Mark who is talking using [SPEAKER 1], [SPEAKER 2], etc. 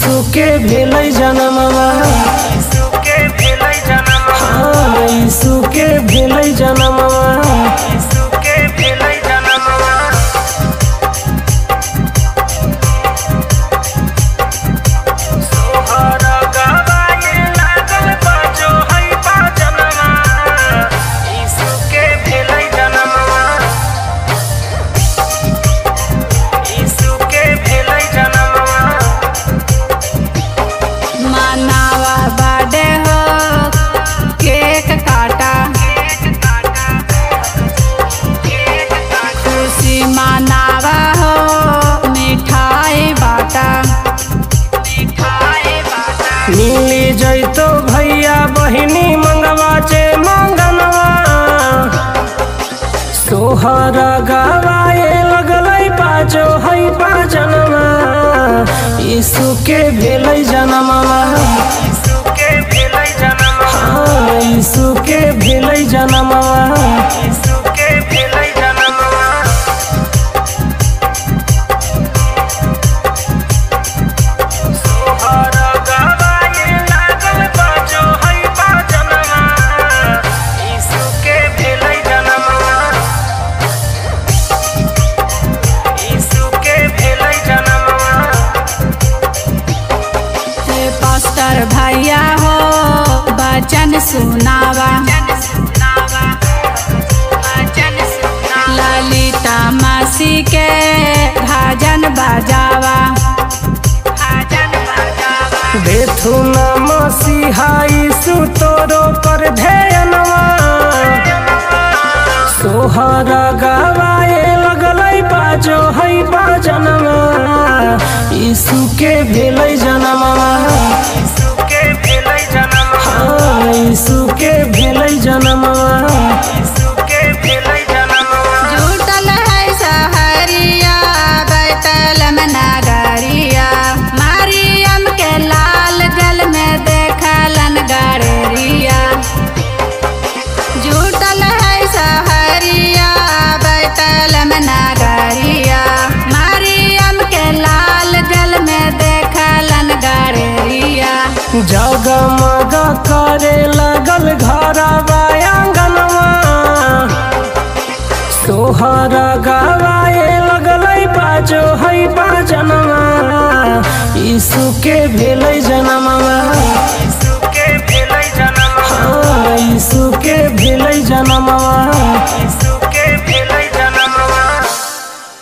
[SPEAKER 1] यीशु के भेलै जनमवा, यीशु के भेलै जनमवा, यीशु के भेलै जनमवा, यीशु के भेलै जनमवा। सोहर गवाए लागल बाजो है बाजनवा, यीशु के भेलै जनमवा, यीशु के भेलै जनमवा।
[SPEAKER 2] मनावा बर्थडे हो केक काटा, खुशी मनावा हो मिठाई बाटा,
[SPEAKER 1] मिली जैतो भैया बहिनी मंगवा चे मंगनवा, सोहर गवाए लगलै बाजो है बाजनवा, यीशु के भेलै जनमवा, यीशु के भेलै जनमवा, यीशु के भेलै जनमवा, यीशु के भेलै जनमवा। सोहर गवाए लागल बाजो है बाजनवा, यीशु के भेलै जनमवा, यीशु के भेलै जनमवा।
[SPEAKER 2] पास्टर भैया हो वचन सुनावा, ललिता मसीह के भजन बजावा,
[SPEAKER 1] देथु न मसीहा यीशु तोरो पर ध्यानवा, सोहर गवाए लगलै बाजो है बाजनवा, यीशु के भेलै जनमवा, यीशु के भेलै जनमवा, यीशु के भेलै जनमवा, यीशु के भेलै जनमवा।
[SPEAKER 2] जुटल है सहरिया बैतल में नगरिया, मरियम के लाल जल में देखलन गड़रिया। जुटल है सहरिया बैतल में नगरिया, मरियम के लाल जल में देखलन गड़रिया।
[SPEAKER 1] जगमग करे लगल घरवा आंगनवा, सोहर गवाए लगलै बाजो है बाजनवा, यीशु के भेलै जनमवा।